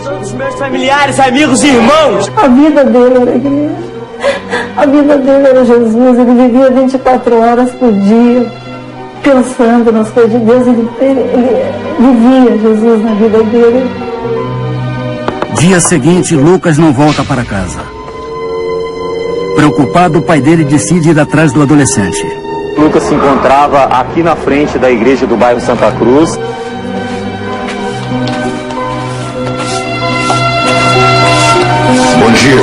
Todos os meus familiares, amigos e irmãos. A vida dele era igreja. A vida dele era Jesus. Ele vivia 24 horas por dia, pensando nas coisas de Deus. Ele vivia Jesus na vida dele. Dia seguinte, Lucas não volta para casa. Preocupado, o pai dele decide ir atrás do adolescente. Lucas se encontrava aqui na frente da igreja do bairro Santa Cruz. Bom dia.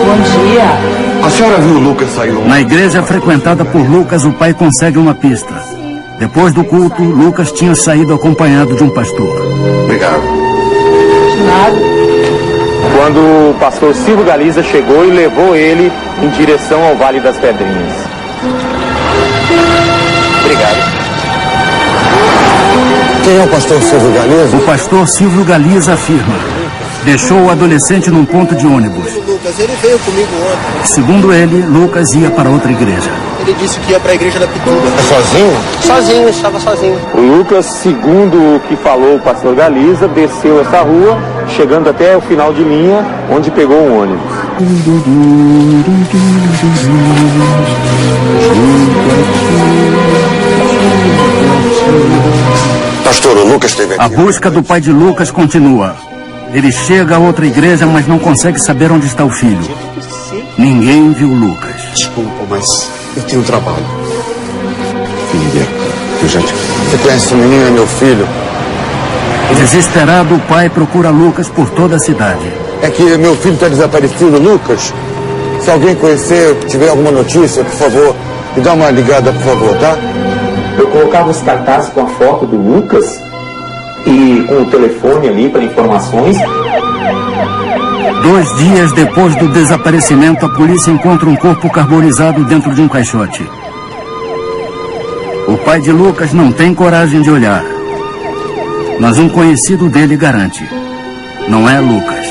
Bom dia. A senhora viu o Lucas sair? Na igreja frequentada por Lucas, o pai consegue uma pista. Depois do culto, Lucas tinha saído acompanhado de um pastor. Obrigado. Nada. Quando o pastor Silvio Galiza chegou e levou ele em direção ao Vale das Pedrinhas. Obrigado. Quem é o pastor Silvio Galiza? O pastor Silvio Galiza afirma: deixou o adolescente num ponto de ônibus. Lucas, ele veio comigo ontem. Segundo ele, Lucas ia para outra igreja. Ele disse que ia para a igreja da Pituba. É sozinho? Sozinho, estava sozinho. O Lucas, segundo o que falou o pastor Galiza, desceu essa rua, chegando até o final de linha, onde pegou um ônibus. Pastor, o Lucas esteve aqui. A busca do pai de Lucas continua. Ele chega a outra igreja, mas não consegue saber onde está o filho. Ninguém viu Lucas. Desculpa, mas eu tenho trabalho. Filha, Você conhece esse menino, é meu filho? Desesperado, o pai procura Lucas por toda a cidade. É que meu filho está desaparecido, Lucas. Se alguém conhecer, tiver alguma notícia, por favor, me dá uma ligada, por favor, tá? Eu colocava os cartazes com a foto do Lucas e com o telefone ali para informações. 2 dias depois do desaparecimento, a polícia encontra um corpo carbonizado dentro de um caixote. O pai de Lucas não tem coragem de olhar, mas um conhecido dele garante: não é Lucas.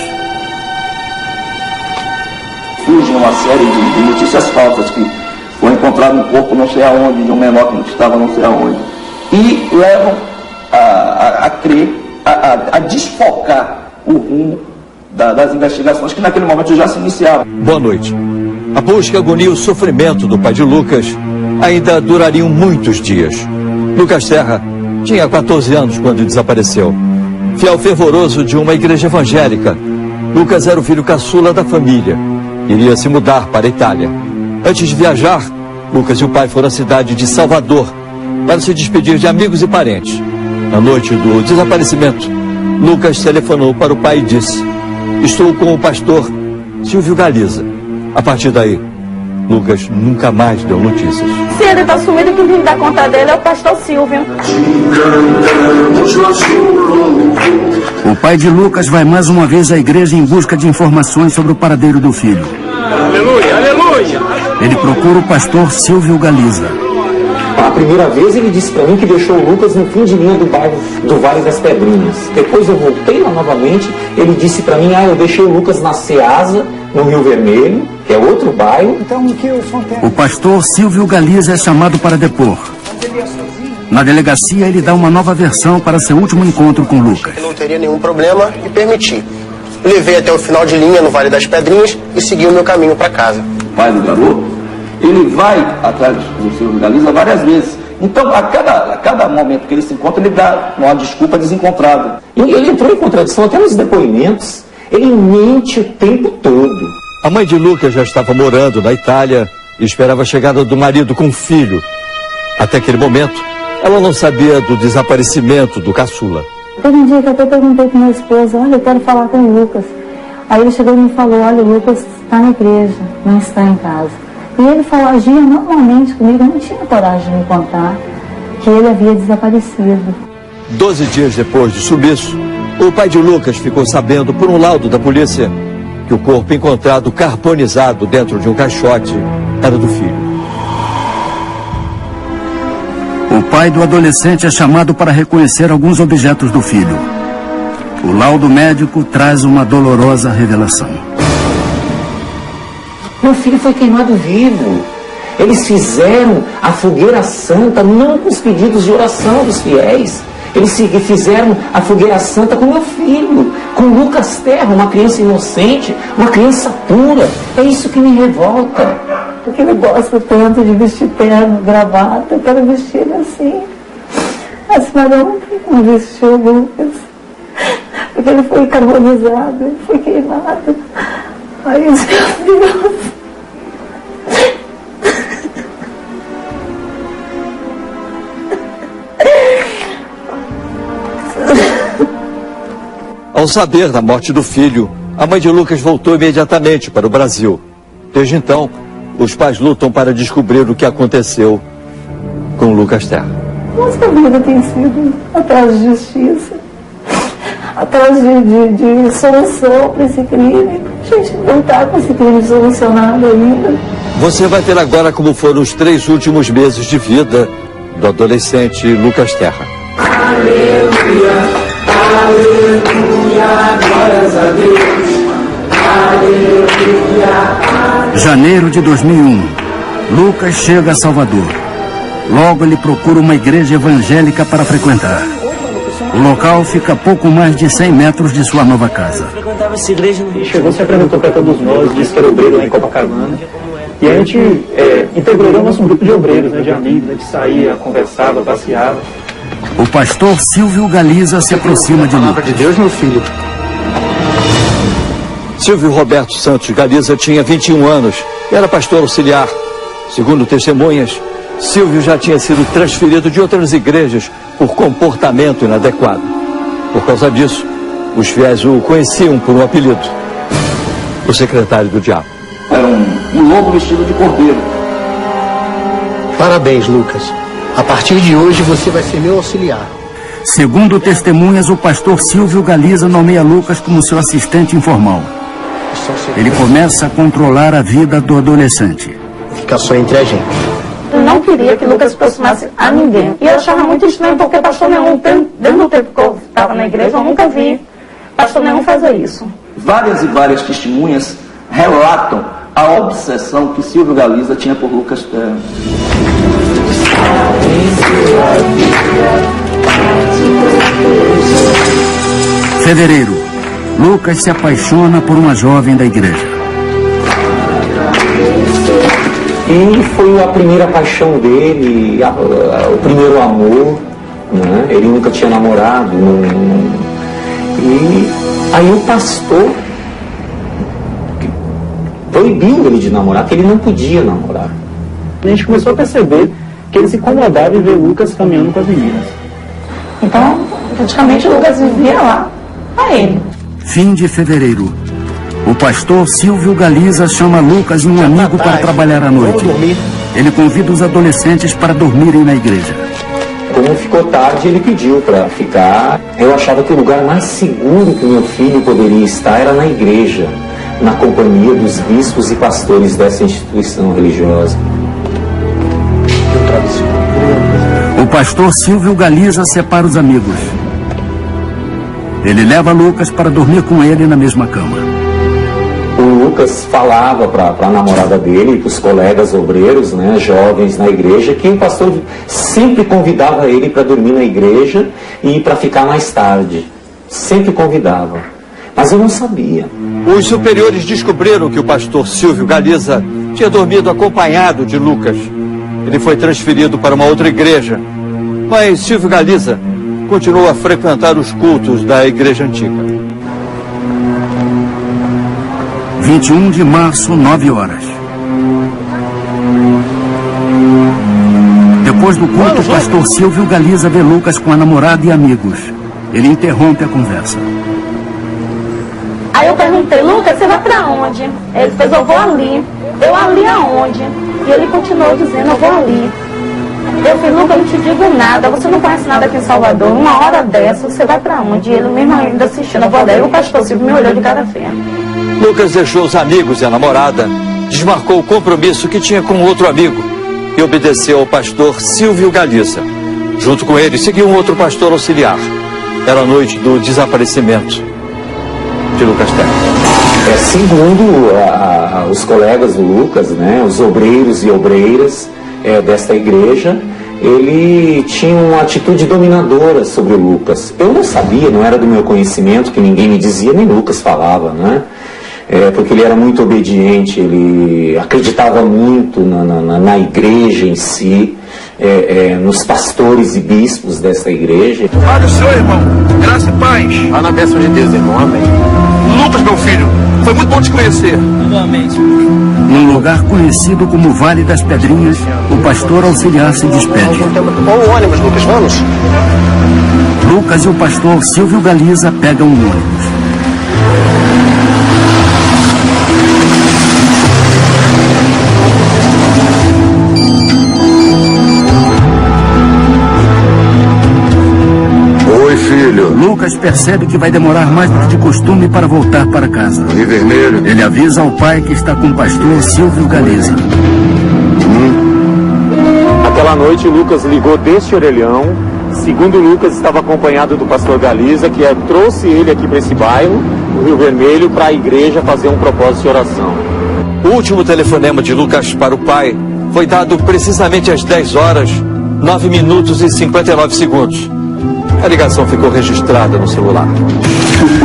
Surge uma série de notícias falsas que foi encontrado um corpo não sei aonde, de um menor que estava não sei aonde, e levam a crer, a desfocar o rumo das investigações que naquele momento já se iniciavam. Boa noite. A busca, a agonia e o sofrimento do pai de Lucas ainda durariam muitos dias. Lucas Serra tinha 14 anos quando desapareceu. Fiel fervoroso de uma igreja evangélica, Lucas era o filho caçula da família. Iria se mudar para a Itália. Antes de viajar, Lucas e o pai foram à cidade de Salvador para se despedir de amigos e parentes. Na noite do desaparecimento, Lucas telefonou para o pai e disse: estou com o pastor Silvio Galiza. A partir daí, Lucas nunca mais deu notícias. Se ele está sumido, quem tem que dar conta dele é o pastor Silvio. O pai de Lucas vai mais uma vez à igreja em busca de informações sobre o paradeiro do filho. Aleluia, aleluia. Ele procura o pastor Silvio Galiza. A primeira vez ele disse para mim que deixou o Lucas no fim de linha do bairro do Vale das Pedrinhas. Depois eu voltei lá novamente, ele disse para mim: eu deixei o Lucas na Ceasa, no Rio Vermelho, que é outro bairro. Então, o pastor Silvio Galiza é chamado para depor. Na delegacia, ele dá uma nova versão para seu último encontro com Lucas. Eu não teria nenhum problema e permiti. Levei até o final de linha no Vale das Pedrinhas e segui o meu caminho para casa. O pai do garoto, ele vai atrás do Silvio Galiza várias vezes. Então, a cada momento que ele se encontra, ele dá uma desculpa desencontrada. E ele entrou em contradição até nos depoimentos. Ele mente o tempo todo. A mãe de Lucas já estava morando na Itália e esperava a chegada do marido com um filho. Até aquele momento, ela não sabia do desaparecimento do caçula. Teve um dia que eu até perguntei para minha esposa: olha, eu quero falar com o Lucas. Aí ele chegou e me falou: olha, o Lucas está na igreja, não está em casa. E ele falou, agia normalmente comigo, eu não tinha coragem de me contar que ele havia desaparecido. 12 dias depois do sumiço, o pai de Lucas ficou sabendo, por um laudo da polícia, que o corpo encontrado carbonizado dentro de um caixote era do filho. O pai do adolescente é chamado para reconhecer alguns objetos do filho. O laudo médico traz uma dolorosa revelação. Meu filho foi queimado vivo. Eles fizeram a fogueira santa não com os pedidos de oração dos fiéis. Eles fizeram a fogueira santa com meu filho, com Lucas Terra, uma criança inocente, uma criança pura. É isso que me revolta. Porque ele gosta tanto de vestir terno, gravata, eu quero vestir ele assim. Mas não tem como vestir o Lucas. Porque ele foi carbonizado, ele foi queimado. Ai, meu Deus. Ao saber da morte do filho, a mãe de Lucas voltou imediatamente para o Brasil. Desde então, os pais lutam para descobrir o que aconteceu com Lucas Terra. Nossa vida tem sido atrás de justiça, atrás de solução para esse crime. A gente não está com esse crime solucionado ainda. Você vai ver agora como foram os 3 últimos meses de vida do adolescente Lucas Terra. Aleluia, aleluia, glórias a Deus. Aleluia. Janeiro de 2001. Lucas chega a Salvador. Logo ele procura uma igreja evangélica para frequentar. O local fica a pouco mais de 100 metros de sua nova casa. Frequentava essa igreja no Rio. Chegou, se apresentou para todos nós, disse que era obreiro lá em Copacabana. E a gente integrou o nosso grupo de obreiros, né, de amigos. A gente saía, conversava, passeava. O pastor Silvio Galiza se aproxima de Lucas. De Deus, meu filho. Silvio Roberto Santos Galiza tinha 21 anos e era pastor auxiliar. Segundo testemunhas, Silvio já tinha sido transferido de outras igrejas por comportamento inadequado. Por causa disso, os fiéis o conheciam por um apelido: o secretário do diabo. Era um lobo vestido de cordeiro. Parabéns, Lucas. A partir de hoje você vai ser meu auxiliar. Segundo testemunhas, o pastor Silvio Galiza nomeia Lucas como seu assistente informal. Ele começa a controlar a vida do adolescente. Fica só entre a gente. Eu não queria que Lucas se aproximasse a ninguém. E eu achava muito estranho, porque pastor nenhum, desde o tempo que eu estava na igreja, eu nunca vi pastor nenhum fazer isso. Várias e várias testemunhas relatam a obsessão que Silvio Galiza tinha por Lucas Terra. Fevereiro. Lucas se apaixona por uma jovem da igreja. E foi a primeira paixão dele, o primeiro amor, né? Ele nunca tinha namorado. E aí o pastor proibiu ele de namorar, que ele não podia namorar. A gente começou a perceber que ele se incomodava em ver Lucas caminhando com as meninas. Então, praticamente, Lucas vivia lá a ele. Fim de fevereiro. O pastor Silvio Galiza chama Lucas e um amigo para trabalhar à noite. Ele convida os adolescentes para dormirem na igreja. Como ficou tarde, ele pediu para ficar. Eu achava que o lugar mais seguro que meu filho poderia estar era na igreja, na companhia dos bispos e pastores dessa instituição religiosa. O pastor Silvio Galiza separa os amigos. Ele leva Lucas para dormir com ele na mesma cama. O Lucas falava para a namorada dele e para os colegas obreiros, né, jovens na igreja, que o pastor sempre convidava ele para dormir na igreja e para ficar mais tarde. Sempre convidava. Mas eu não sabia. Os superiores descobriram que o pastor Silvio Galiza tinha dormido acompanhado de Lucas. Ele foi transferido para uma outra igreja, mas Silvio Galiza continuou a frequentar os cultos da igreja antiga. 21 de março, 9 horas. Depois do culto, o pastor Silvio Galiza vê Lucas com a namorada e amigos. Ele interrompe a conversa. Aí eu perguntei: Lucas, você vai pra onde? Ele fez: eu vou ali. Eu ali aonde? E ele continuou dizendo: eu vou ali. Eu falei: Lucas, eu não te digo nada, você não conhece nada aqui em Salvador. Uma hora dessa, você vai pra onde? E ele mesmo ainda assistindo, eu vou ali. O pastor Silvio me olhou de cara feia. Lucas deixou os amigos e a namorada, desmarcou o compromisso que tinha com outro amigo e obedeceu ao pastor Silvio Galiza. Junto com ele, seguiu um outro pastor auxiliar. Era a noite do desaparecimento de Lucas Terra. Segundo os colegas do Lucas, né, os obreiros e obreiras desta igreja, ele tinha uma atitude dominadora sobre o Lucas. Eu não sabia, não era do meu conhecimento, que ninguém me dizia, nem Lucas falava, né? Porque ele era muito obediente, ele acreditava muito na igreja em si, nos pastores e bispos dessa igreja. Olha o senhor, irmão, graça e paz. Vá na bênção de Deus, irmão. Amém. Lucas, meu filho, foi muito bom te conhecer. Igualmente. Num lugar conhecido como Vale das Pedrinhas, o pastor auxiliar se despede. Ou o ônibus, Lucas, vamos? Lucas e o pastor Silvio Galiza pegam um ônibus. Oi, filho. Lucas percebe que vai demorar mais do que de costume para voltar para casa. Rio Vermelho. Ele avisa ao pai que está com o pastor Silvio Galiza. Aquela noite o Lucas ligou deste orelhão. Segundo o Lucas, estava acompanhado do pastor Galiza, que trouxe ele aqui para esse bairro, o Rio Vermelho, para a igreja fazer um propósito de oração. O último telefonema de Lucas para o pai foi dado precisamente às 10 horas, 9 minutos e 59 segundos. A ligação ficou registrada no celular.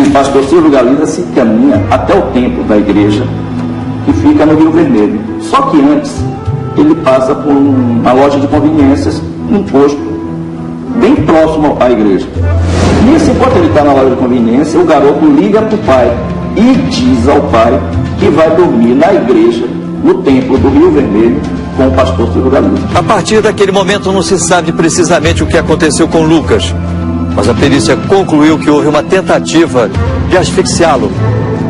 O pastor Silvio Galiza se caminha até o templo da igreja, que fica no Rio Vermelho. Só que antes, ele passa por uma loja de conveniências, um posto bem próximo à igreja. Nisso, enquanto ele está na loja de conveniência, o garoto liga para o pai e diz ao pai que vai dormir na igreja, no templo do Rio Vermelho, com o pastor Silvio Galiza. A partir daquele momento não se sabe precisamente o que aconteceu com Lucas, mas a perícia concluiu que houve uma tentativa de asfixiá-lo.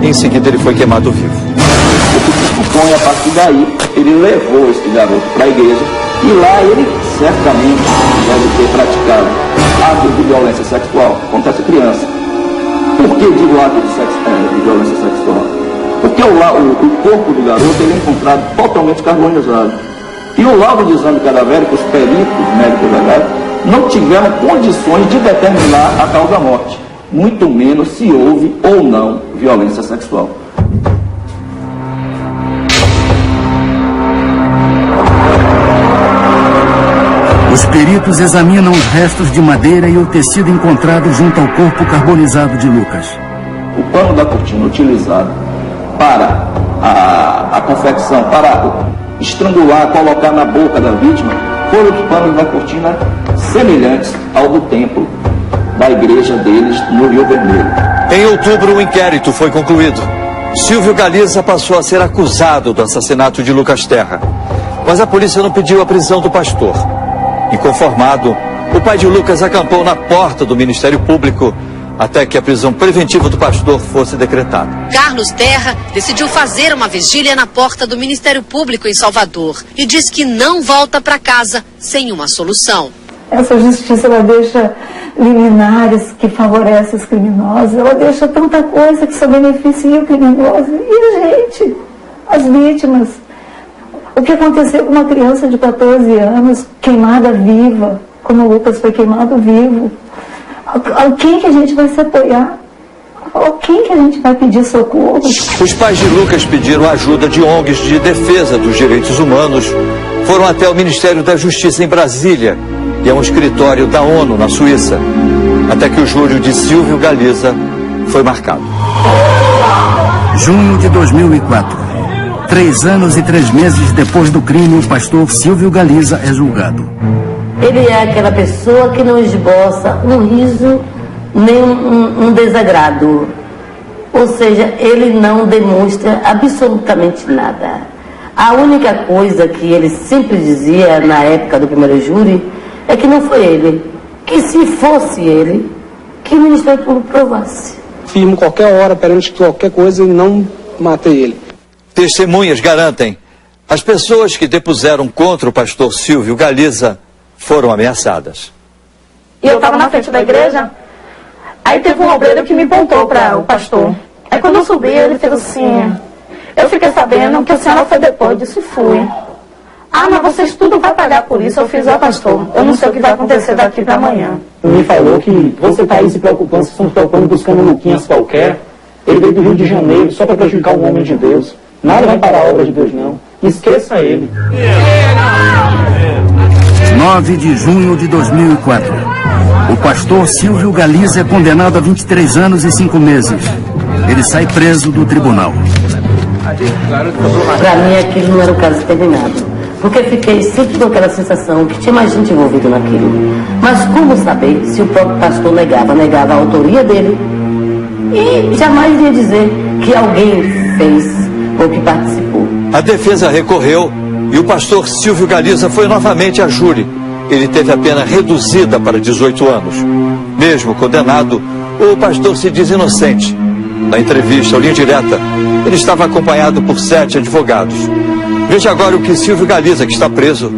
Em seguida ele foi queimado vivo. O que supõe, a partir daí, ele levou esse garoto para a igreja e lá ele certamente deve ter praticado atos de violência sexual contra essa criança. Por que digo atos de violência sexual? Porque o corpo do garoto ele é encontrado totalmente carbonizado. E o laudo de exame cadavérico, os peritos médicos legais, não tiveram condições de determinar a causa da morte, muito menos se houve ou não violência sexual. Os peritos examinam os restos de madeira e o tecido encontrado junto ao corpo carbonizado de Lucas. O pano da cortina utilizado para a confecção, para estrangular, colocar na boca da vítima, foram os panos da cortina semelhantes ao do templo da igreja deles no Rio Vermelho. Em outubro, o inquérito foi concluído. Silvio Galiza passou a ser acusado do assassinato de Lucas Terra, mas a polícia não pediu a prisão do pastor. Inconformado, o pai de Lucas acampou na porta do Ministério Público até que a prisão preventiva do pastor fosse decretada. Carlos Terra decidiu fazer uma vigília na porta do Ministério Público em Salvador e diz que não volta para casa sem uma solução. Essa justiça, ela deixa liminares que favorecem os criminosos, ela deixa tanta coisa que só beneficia o criminoso e a gente, as vítimas. O que aconteceu com uma criança de 14 anos, queimada viva, como o Lucas foi queimado vivo? A quem que a gente vai se apoiar? A quem que a gente vai pedir socorro? Os pais de Lucas pediram ajuda de ONGs de defesa dos direitos humanos, foram até o Ministério da Justiça em Brasília e a um escritório da ONU na Suíça, até que o júri de Silvio Galiza foi marcado. Junho de 2004. 3 anos e 3 meses depois do crime, o pastor Silvio Galiza é julgado. Ele é aquela pessoa que não esboça um riso nem um desagrado. Ou seja, ele não demonstra absolutamente nada. A única coisa que ele sempre dizia na época do primeiro júri é que não foi ele. Que se fosse ele, que o Ministério Público provasse. Firmo qualquer hora, perante qualquer coisa e não matei ele. Testemunhas garantem, as pessoas que depuseram contra o pastor Silvio Galiza foram ameaçadas. E eu estava na frente da igreja, aí teve um obreiro que me apontou para o pastor. Aí quando eu subi, ele fez assim, eu fiquei sabendo que a senhora foi depois, eu disse, fui. Ah, mas vocês tudo vai pagar por isso, eu fiz, pastor, eu não sei o que vai acontecer daqui para amanhã. Me falou que você está aí se preocupando, vocês estão se preocupando buscando Luquinhas qualquer. Ele veio do Rio de Janeiro só para prejudicar um homem de Deus. Nada vai parar a obra de Deus, não. Esqueça ele. 9 de junho de 2004. O pastor Silvio Galiza é condenado a 23 anos e 5 meses. Ele sai preso do tribunal. Para mim aquilo não era um caso terminado. Porque fiquei sempre com aquela sensação que tinha mais gente envolvida naquilo. Mas como saber se o próprio pastor negava a autoria dele e jamais ia dizer que alguém fez ou que participou. A defesa recorreu e o pastor Silvio Galiza foi novamente a júri. Ele teve a pena reduzida para 18 anos. Mesmo condenado, o pastor se diz inocente. Na entrevista ao Linha Direta, ele estava acompanhado por 7 advogados. Veja agora o que Silvio Galiza, que está preso,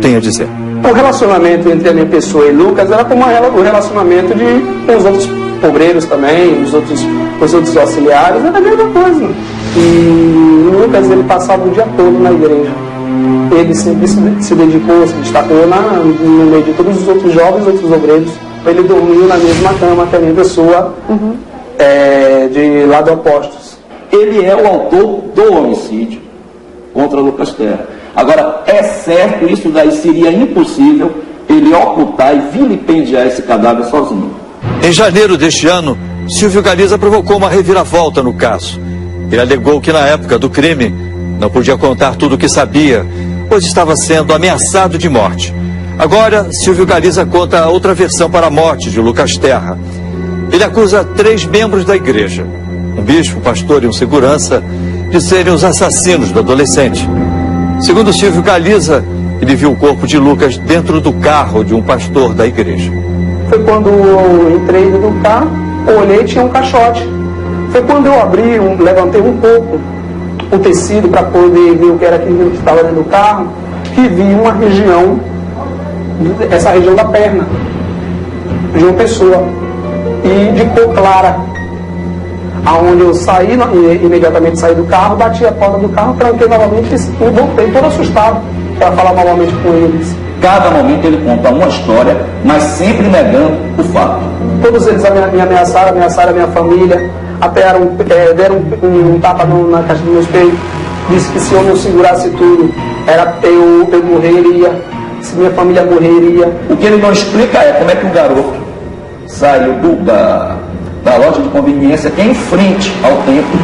tem a dizer. O relacionamento entre a minha pessoa e Lucas era como o relacionamento com os outros obreiros também, os outros auxiliares, era a mesma coisa. E o Lucas, ele passava o dia todo na igreja. Ele sempre se dedicou, se destacou no meio de todos os outros jovens, outros obreiros. Ele dormiu na mesma cama que a minha pessoa, de lado opostos. Ele é o autor do homicídio contra Lucas Terra. Agora, é certo, isso daí seria impossível ele ocultar e vilipendiar esse cadáver sozinho. Em janeiro deste ano, Silvio Galiza provocou uma reviravolta no caso. Ele alegou que na época do crime não podia contar tudo o que sabia, pois estava sendo ameaçado de morte. Agora, Silvio Galiza conta outra versão para a morte de Lucas Terra. Ele acusa 3 membros da igreja, um bispo, um pastor e um segurança, de serem os assassinos do adolescente. Segundo Silvio Galiza, ele viu o corpo de Lucas dentro do carro de um pastor da igreja. Foi quando eu entrei no carro, olhei e tinha um caixote. Foi quando eu abri, levantei um pouco o tecido para poder ver o que era aquilo que estava dentro do carro, que vi uma região, essa região da perna, de uma pessoa, e de cor clara. Aonde eu saí, imediatamente saí do carro, bati a porta do carro, tranquei novamente e voltei todo assustado para falar novamente com eles. Cada momento ele conta uma história, mas sempre negando o fato. Todos eles me ameaçaram a minha família, até deram um tapa na caixa do meu peito, disse que se eu não segurasse tudo, eu morreria, se minha família morreria. O que ele não explica é como é que um garoto saiu da loja de conveniência que é em frente ao templo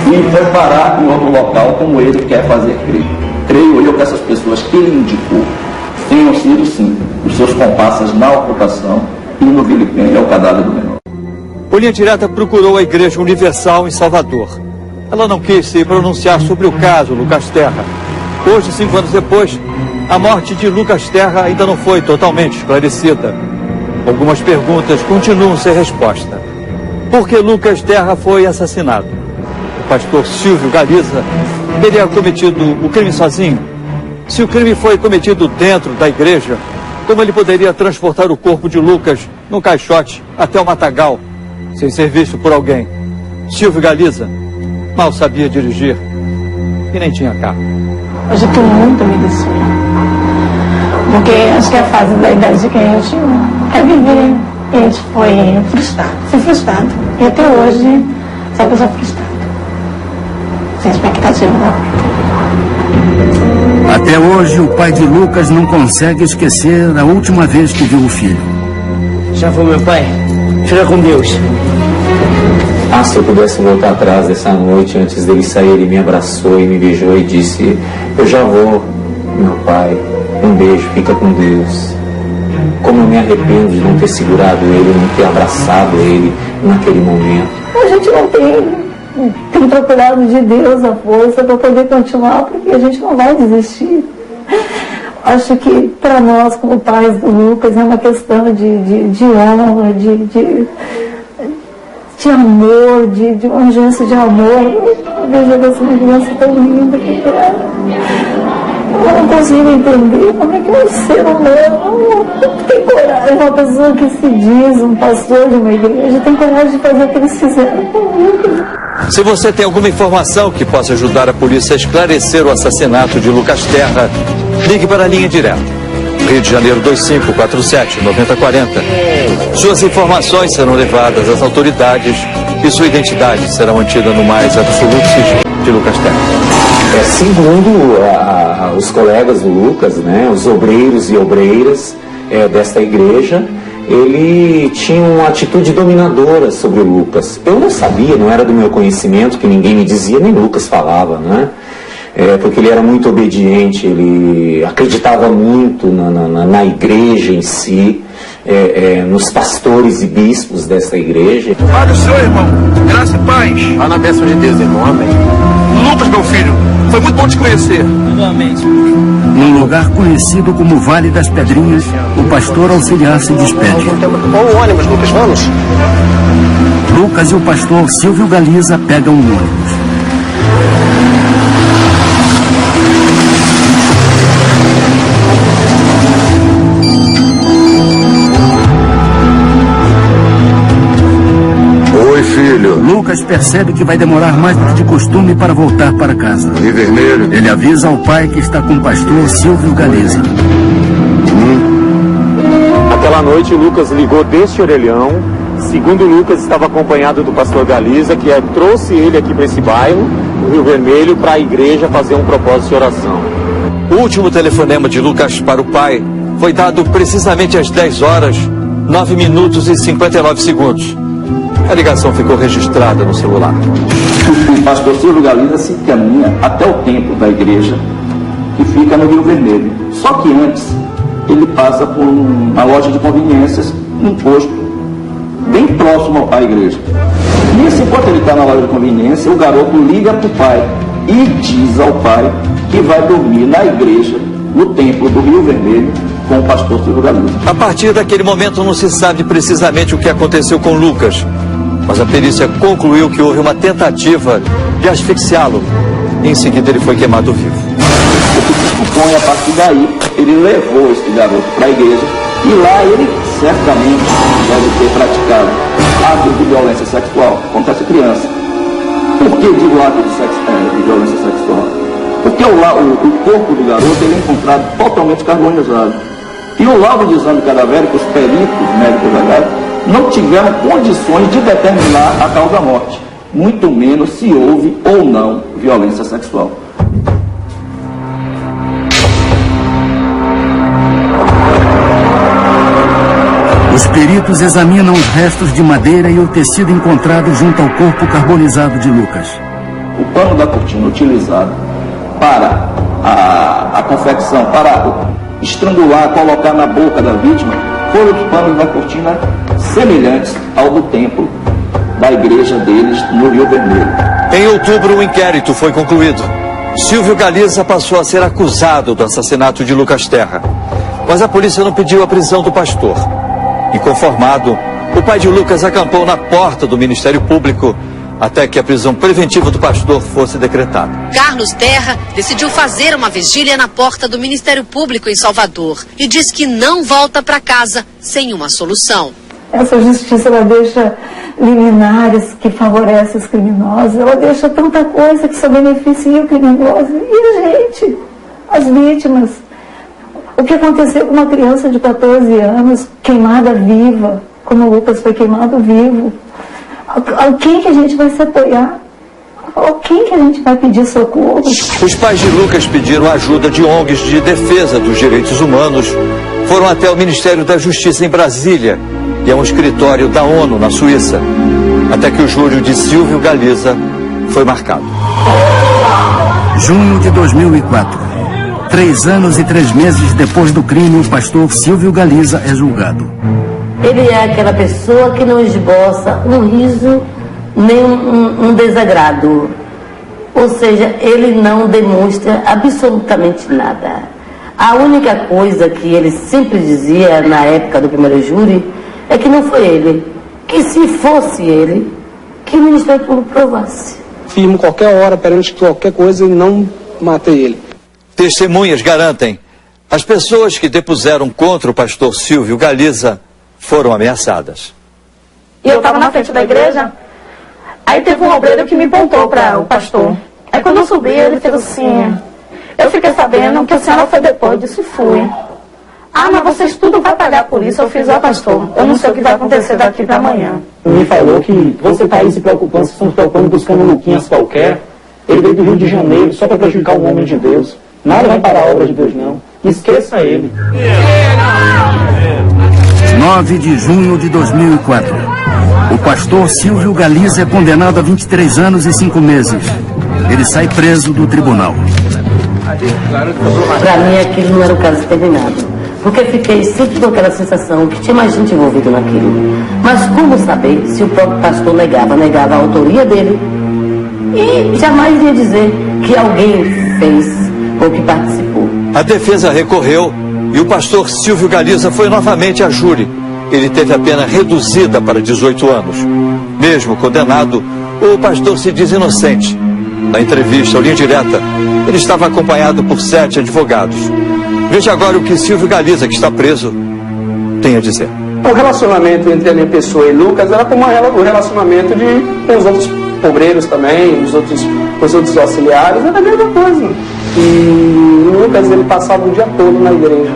e foi parar em outro local como ele quer fazer crer. Creio eu que essas pessoas que ele indicou tenham sido, sim, os seus comparsas na ocultação e no vilipêndio ao cadáver do menor. O Linha Direta procurou a Igreja Universal em Salvador. Ela não quis se pronunciar sobre o caso Lucas Terra. Hoje, 5 anos depois, a morte de Lucas Terra ainda não foi totalmente esclarecida. Algumas perguntas continuam sem resposta. Por que Lucas Terra foi assassinado? O pastor Silvio Galiza teria cometido o crime sozinho? Se o crime foi cometido dentro da igreja, como ele poderia transportar o corpo de Lucas num caixote até o matagal, sem ser visto por alguém? Silvio Galiza mal sabia dirigir e nem tinha carro. Hoje eu estou muito me destruindo. Porque acho que a fase da idade que a gente quer viver, e a gente foi frustrado. E até hoje, só pessoa frustrada. Sem expectativa da vida. Até hoje, o pai de Lucas não consegue esquecer a última vez que viu o filho. Já foi, meu pai. Fica com Deus. Ah, se eu pudesse voltar atrás dessa noite, antes dele sair, ele me abraçou e me beijou e disse: eu já vou, meu pai. Um beijo, fica com Deus. Como eu me arrependo de não ter segurado ele, não ter abraçado ele naquele momento. A gente não tem procurado de Deus a força para poder continuar, porque a gente não vai desistir. Acho que para nós, como pais do Lucas, é uma questão de honra, de amor, de uma urgência de amor. Eu vejo essa criança tão linda que eu não consigo entender como é que um ser humano tem coragem, uma pessoa que se diz um pastor de uma igreja, tem coragem de fazer o que eles fizeram comigo. Se você tem alguma informação que possa ajudar a polícia a esclarecer o assassinato de Lucas Terra, ligue para a Linha Direta. Rio de Janeiro 2547-9040. Suas informações serão levadas às autoridades e sua identidade será mantida no mais absoluto sigilo de Lucas Terra. Segundo os colegas do Lucas, né, os obreiros e obreiras desta igreja, ele tinha uma atitude dominadora sobre o Lucas. Eu não sabia, não era do meu conhecimento, que ninguém me dizia, nem Lucas falava, né? Porque ele era muito obediente, ele acreditava muito na igreja em si, nos pastores e bispos dessa igreja. Olha o seu irmão, graça e paz. Vá na bênção de Deus, irmão, amém. Lucas, meu filho, foi muito bom te conhecer. Igualmente. Num lugar conhecido como Vale das Pedrinhas, o pastor auxiliar se despede. Qual o ônibus, Lucas? Vamos? Lucas e o pastor Silvio Galiza pegam um ônibus. Oi, filho. Lucas percebe que vai demorar mais do que de costume para voltar para casa. E vermelho? Ele avisa ao pai que está com o pastor Silvio Galiza. Naquela noite, Lucas ligou deste orelhão. Segundo Lucas, estava acompanhado do pastor Galiza, que trouxe ele aqui para esse bairro, no Rio Vermelho, para a igreja fazer um propósito de oração. O último telefonema de Lucas para o pai foi dado precisamente às 10 horas, 9 minutos e 59 segundos. A ligação ficou registrada no celular. O pastor Silvio Galiza se encaminha até o templo da igreja, que fica no Rio Vermelho. Só que antes, ele passa por uma loja de conveniências, um posto bem próximo à igreja. Nisso, enquanto ele está na loja de conveniência, o garoto liga para o pai e diz ao pai que vai dormir na igreja, no templo do Rio Vermelho, com o pastor Silvio Galiza. A partir daquele momento não se sabe precisamente o que aconteceu com Lucas, mas a perícia concluiu que houve uma tentativa de asfixiá-lo. Em seguida ele foi queimado vivo. O que se supõe, a partir daí, ele levou esse garoto para a igreja e lá ele certamente deve ter praticado atos de violência sexual contra essa criança. Por que digo ato de violência sexual? Porque o corpo do garoto ele é encontrado totalmente carbonizado. E o laudo de exame cadavérico, os peritos médicos legais, não tiveram condições de determinar a causa da morte, muito menos se houve ou não violência sexual. Os peritos examinam os restos de madeira e o tecido encontrado junto ao corpo carbonizado de Lucas. O pano da cortina utilizado para a confecção, para estrangular, colocar na boca da vítima, foram os panos da cortina semelhantes ao do templo da igreja deles no Rio Vermelho. Em outubro, o inquérito foi concluído. Silvio Galiza passou a ser acusado do assassinato de Lucas Terra, mas a polícia não pediu a prisão do pastor. Inconformado, o pai de Lucas acampou na porta do Ministério Público até que a prisão preventiva do pastor fosse decretada. Carlos Terra decidiu fazer uma vigília na porta do Ministério Público em Salvador e diz que não volta para casa sem uma solução. Essa justiça, ela deixa liminares que favorecem os criminosos, ela deixa tanta coisa que só beneficia o criminoso e a gente, as vítimas. O que aconteceu com uma criança de 14 anos, queimada viva, como o Lucas foi queimado vivo? A quem que a gente vai se apoiar? A quem que a gente vai pedir socorro? Os pais de Lucas pediram ajuda de ONGs de defesa dos direitos humanos, foram até o Ministério da Justiça em Brasília e a um escritório da ONU na Suíça, até que o júri de Silvio Galiza foi marcado. Junho de 2004. 3 anos e 3 meses depois do crime, o pastor Silvio Galiza é julgado. Ele é aquela pessoa que não esboça um riso nem um desagrado. Ou seja, ele não demonstra absolutamente nada. A única coisa que ele sempre dizia na época do primeiro júri é que não foi ele. Que se fosse ele, que o Ministério Público provasse. Firmo qualquer hora perante qualquer coisa e não matei ele. Testemunhas garantem, as pessoas que depuseram contra o pastor Silvio Galiza foram ameaçadas. E eu estava na frente da igreja, aí teve um obreiro que me apontou para o pastor. Aí quando eu subi, ele fez assim, eu fiquei sabendo que a senhora foi depois, disse fui. Ah, mas vocês tudo vai pagar por isso. Eu fiz, pastor, eu não sei o que vai acontecer daqui para amanhã. Me falou que você está aí se preocupando, buscando Luquinhas qualquer. Ele veio do Rio de Janeiro só para prejudicar um homem de Deus. Nada vai parar a obra de Deus, não. Esqueça ele. 9 de junho de 2004. O pastor Silvio Galiza é condenado a 23 anos e 5 meses. Ele sai preso do tribunal. Para mim aquilo não era o caso terminado. Porque fiquei sempre com aquela sensação que tinha mais gente envolvida naquilo. Mas como saber se o próprio pastor negava a autoria dele? E jamais iria dizer que alguém fez ou que participou. A defesa recorreu e o pastor Silvio Galiza foi novamente a júri. Ele teve a pena reduzida para 18 anos. Mesmo condenado, o pastor se diz inocente. Na entrevista ao Linha Direta, ele estava acompanhado por 7 advogados. Veja agora o que Silvio Galiza, que está preso, tem a dizer. O relacionamento entre a minha pessoa e Lucas era como o relacionamento com os outros obreiros também, os outros auxiliares, era a mesma coisa. E o Lucas, ele passava o dia todo na igreja.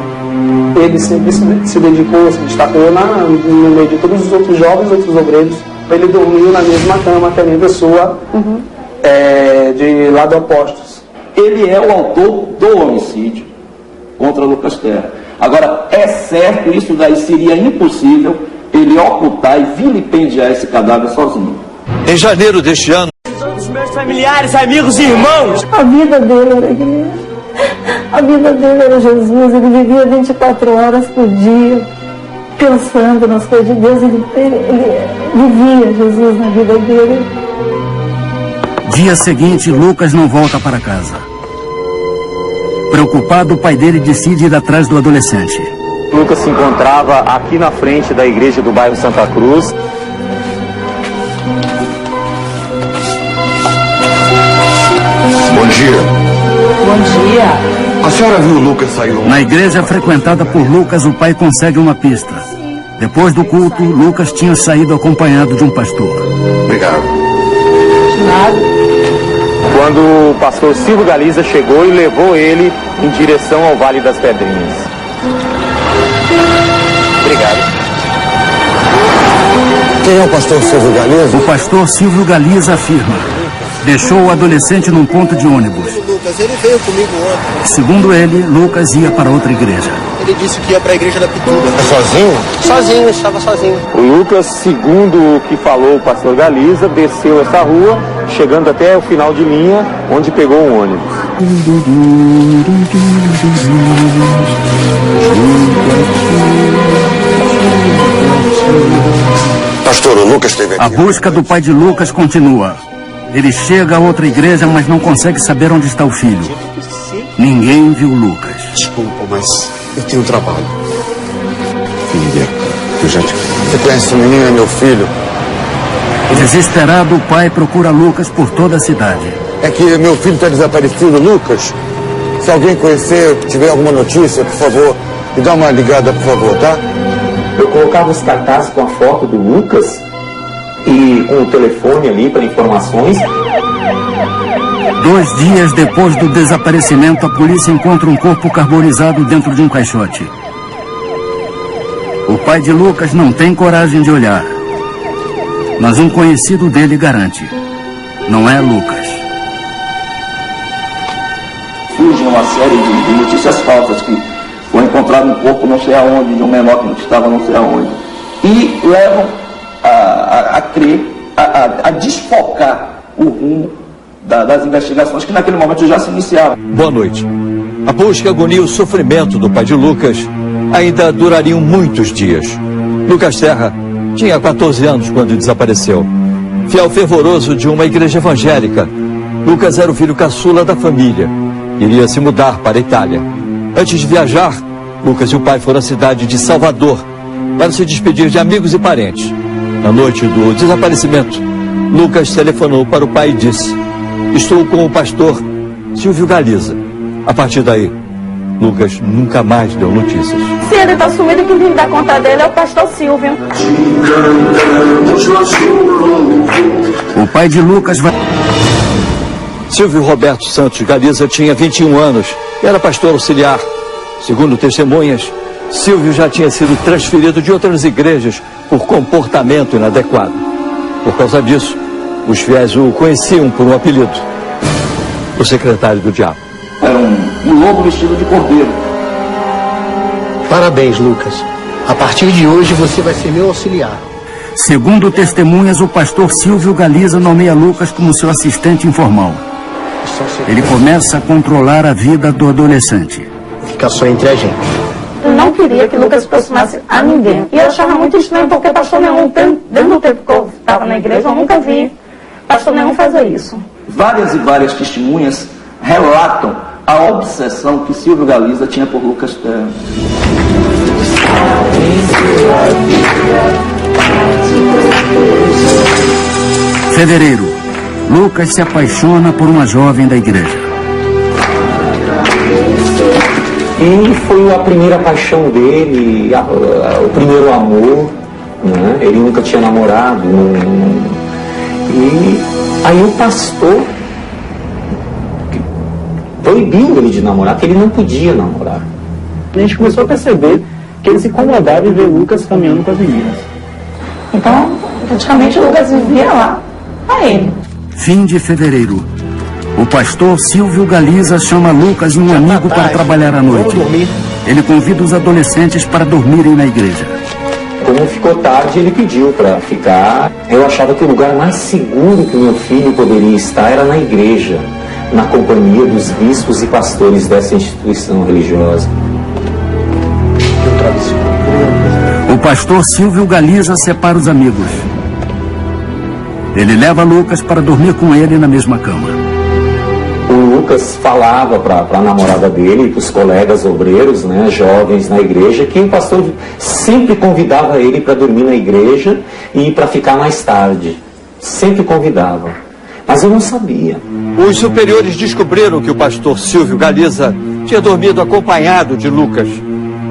Ele sempre se dedicou, se destacou no meio de todos os outros jovens, outros obreiros. Ele dormiu na mesma cama que a minha pessoa, de lado opostos. Ele é o autor do homicídio contra Lucas Terra. Agora, é certo, isso daí seria impossível ele ocultar e vilipendiar esse cadáver sozinho. Em janeiro deste ano, Os meus familiares, amigos e irmãos. A vida dele era igreja. A vida dele era Jesus. Ele vivia 24 horas por dia pensando nas coisas de Deus. Ele vivia Jesus na vida dele. Dia seguinte, Lucas não volta para casa. Preocupado, o pai dele decide ir atrás do adolescente. Lucas se encontrava aqui na frente da igreja do bairro Santa Cruz. Bom dia. Bom dia. A senhora viu o Lucas sair ontem? Na igreja frequentada por Lucas, o pai consegue uma pista. Depois do culto, Lucas tinha saído acompanhado de um pastor. Obrigado. Quando o pastor Silvio Galiza chegou e levou ele em direção ao Vale das Pedrinhas. Obrigado. Quem é o pastor Silvio Galiza? O pastor Silvio Galiza afirma: deixou o adolescente num ponto de ônibus. Lucas, ele veio comigo ontem. Segundo ele, Lucas ia para outra igreja. Ele disse que ia para a igreja da Pituba. É sozinho? Sozinho, estava sozinho. O Lucas, segundo o que falou o pastor Galiza, desceu essa rua, chegando até o final de linha, onde pegou um ônibus. Pastor, o Lucas esteve aqui. A busca do pai de Lucas continua. Ele chega a outra igreja, mas não consegue saber onde está o filho. Ninguém viu Lucas. Desculpa, mas eu tenho trabalho. Filha, eu já te conheço. Você conhece esse menino, é meu filho. Desesperado, o pai procura Lucas por toda a cidade. É que meu filho está desaparecido, Lucas. Se alguém conhecer, tiver alguma notícia, por favor, me dá uma ligada, por favor, tá? Eu colocava os cartazes com a foto do Lucas e com o telefone ali para informações. 2 dias depois do desaparecimento, a polícia encontra um corpo carbonizado dentro de um caixote. O pai de Lucas não tem coragem de olhar, mas um conhecido dele garante: não é Lucas. Surge uma série de notícias falsas que foi encontrado um corpo não sei aonde, de um menor que estava não sei aonde. E levam a crer, a desfocar o rumo das investigações que naquele momento já se iniciavam. boa noite. A busca, a agonia e o sofrimento do pai de Lucas ainda durariam muitos dias. Lucas Terra tinha 14 anos quando desapareceu. Fiel fervoroso de uma igreja evangélica, Lucas era o filho caçula da família. Iria se mudar para a Itália. Antes de viajar, Lucas e o pai foram à cidade de Salvador para se despedir de amigos e parentes. Na noite do desaparecimento, Lucas telefonou para o pai e disse: estou com o pastor Silvio Galiza. A partir daí, Lucas nunca mais deu notícias. Se ele está sumido, quem tem que dar conta dele é o pastor Silvio. O pai de Lucas vai... Silvio Roberto Santos Galiza tinha 21 anos e era pastor auxiliar. Segundo testemunhas, Silvio já tinha sido transferido de outras igrejas por comportamento inadequado. Por causa disso, os fiéis o conheciam por um apelido: o secretário do diabo. Era um lobo vestido de cordeiro. Parabéns, Lucas. A partir de hoje você vai ser meu auxiliar. Segundo testemunhas, o pastor Silvio Galiza nomeia Lucas como seu assistente informal. Ele começa a controlar a vida do adolescente. Fica só entre a gente. Eu não queria que Lucas se aproximasse a ninguém. E eu achava muito estranho, porque pastor nenhum, dentro do tempo que eu estava na igreja, eu nunca vi pastor nenhum fazer isso. Várias e várias testemunhas relatam a obsessão que Silvio Galiza tinha por Lucas Terra. Fevereiro. Lucas se apaixona por uma jovem da igreja. E foi a primeira paixão dele, o primeiro amor, né? Ele nunca tinha namorado. E aí o pastor proibiu ele de namorar, que ele não podia namorar. A gente começou a perceber que ele se incomodava em ver Lucas caminhando com as meninas. Então, praticamente o Lucas vivia lá, a ele. Fim de fevereiro. O pastor Silvio Galiza chama Lucas e um amigo para trabalhar à noite. Ele convida os adolescentes para dormirem na igreja. Como ficou tarde, ele pediu para ficar. Eu achava que o lugar mais seguro que meu filho poderia estar era na igreja, na companhia dos bispos e pastores dessa instituição religiosa. O pastor Silvio Galiza separa os amigos. Ele leva Lucas para dormir com ele na mesma cama. O Lucas falava para a namorada dele e para os colegas obreiros, né, jovens na igreja, que o pastor sempre convidava ele para dormir na igreja e para ficar mais tarde. Sempre convidava. Mas eu não sabia. Os superiores descobriram que o pastor Silvio Galiza tinha dormido acompanhado de Lucas.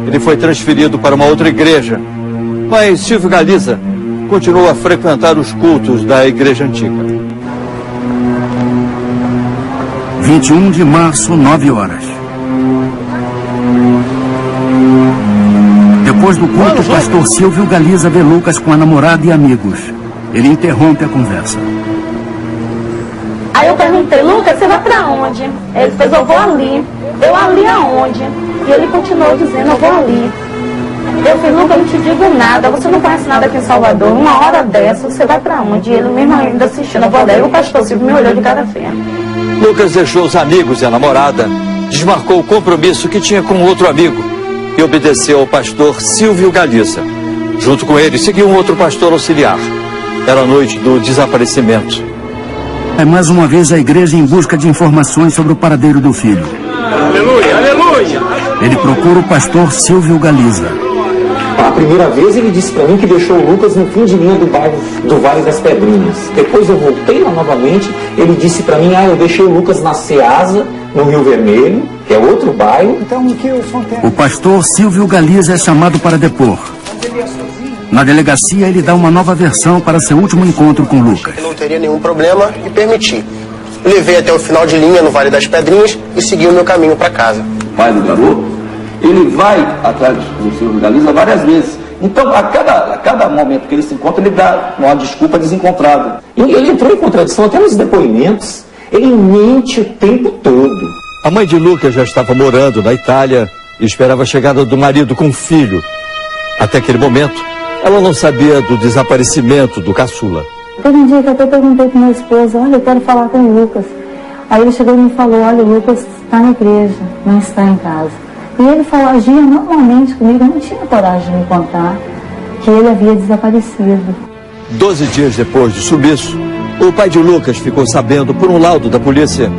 Ele foi transferido para uma outra igreja. Mas Silvio Galiza continuou a frequentar os cultos da igreja antiga. 21 de março, 9 horas. Depois do culto, o pastor Silvio Galiza vê Lucas com a namorada e amigos. Ele interrompe a conversa. Aí eu perguntei, Lucas, você vai pra onde? Ele fez, eu vou ali. Eu ali aonde? E ele continuou dizendo, eu vou ali. Eu falei, Lucas, eu não te digo nada, você não conhece nada aqui em Salvador. Uma hora dessa, você vai pra onde? E ele mesmo ainda assistindo, eu vou ali. E o pastor Silvio me olhou de cara feia. Lucas deixou os amigos e a namorada, desmarcou o compromisso que tinha com outro amigo e obedeceu ao pastor Silvio Galiza. Junto com ele, seguiu um outro pastor auxiliar. Era a noite do desaparecimento. É mais uma vez a igreja em busca de informações sobre o paradeiro do filho. Aleluia, aleluia! Ele procura o pastor Silvio Galiza. A primeira vez ele disse para mim que deixou o Lucas no fim de linha do bairro do Vale das Pedrinhas. Depois eu voltei lá novamente, ele disse para mim, eu deixei o Lucas na Ceasa, no Rio Vermelho, que é outro bairro. O pastor Silvio Galiza é chamado para depor. Na delegacia, ele dá uma nova versão para seu último encontro com Lucas. Eu não teria nenhum problema e permiti. Levei até o final de linha no Vale das Pedrinhas e segui o meu caminho para casa. O pai do garoto, ele vai atrás do Silvio Galiza várias vezes. Então, a cada momento que ele se encontra, ele dá uma desculpa desencontrada. Ele entrou em contradição até nos depoimentos. Ele mente o tempo todo. A mãe de Lucas já estava morando na Itália e esperava a chegada do marido com um filho. Até aquele momento, ela não sabia do desaparecimento do caçula. Teve um dia que eu até perguntei para meu esposo, olha, eu quero falar com o Lucas. Aí ele chegou e me falou, olha, o Lucas está na igreja, não está em casa. E ele falou, agia normalmente comigo, eu não tinha coragem de me contar que ele havia desaparecido. 12 dias depois do sumiço, o pai de Lucas ficou sabendo, por um laudo da polícia,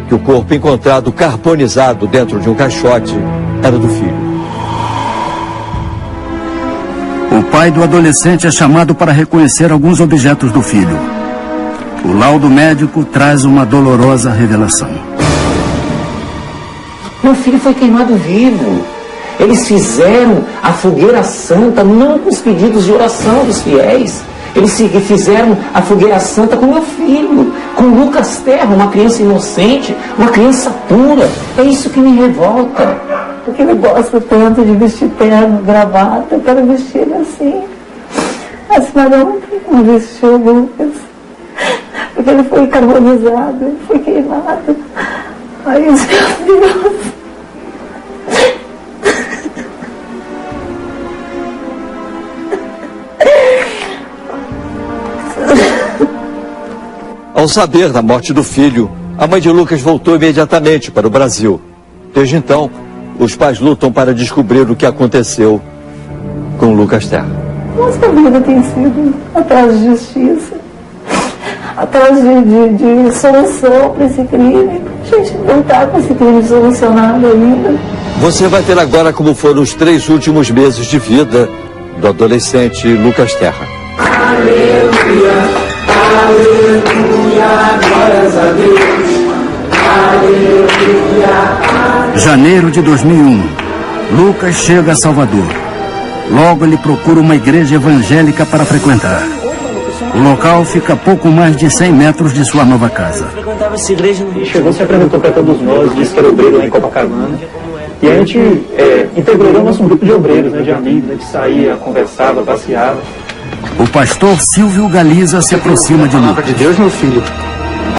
que o corpo encontrado carbonizado dentro de um caixote era do filho. O pai do adolescente é chamado para reconhecer alguns objetos do filho. O laudo médico traz uma dolorosa revelação. Meu filho foi queimado vivo. Eles fizeram a fogueira santa não com os pedidos de oração dos fiéis. Eles fizeram a fogueira santa com meu filho, com Lucas Terra, uma criança inocente, uma criança pura. É isso que me revolta. Porque ele gosta tanto de vestir terno, gravata, eu quero vestir ele assim. A senhora não vestiu o Lucas, porque ele foi carbonizado, ele foi queimado. Ai, Deus. Ao saber da morte do filho, a mãe de Lucas voltou imediatamente para o Brasil. Desde então, os pais lutam para descobrir o que aconteceu com Lucas Terra. Nossa vida tem sido atrás de justiça, atrás de solução para esse crime. A gente não está com esse crime solucionado ainda. Você vai ter agora como foram os 3 últimos meses de vida do adolescente Lucas Terra. Aleluia, aleluia, glórias a Deus. Aleluia. Janeiro de 2001. Lucas chega a Salvador. Logo ele procura uma igreja evangélica para frequentar. O local fica a pouco mais de 100 metros de sua nova casa. Frequentava essa igreja e chegou, se apresentou para todos nós, disse que era obreiro lá em Copacabana. E a gente integrou o nosso grupo de obreiros, né, de amigos, né, que saía, conversava, passeava. O pastor Silvio Galiza se aproxima de Lucas. De Deus, meu filho.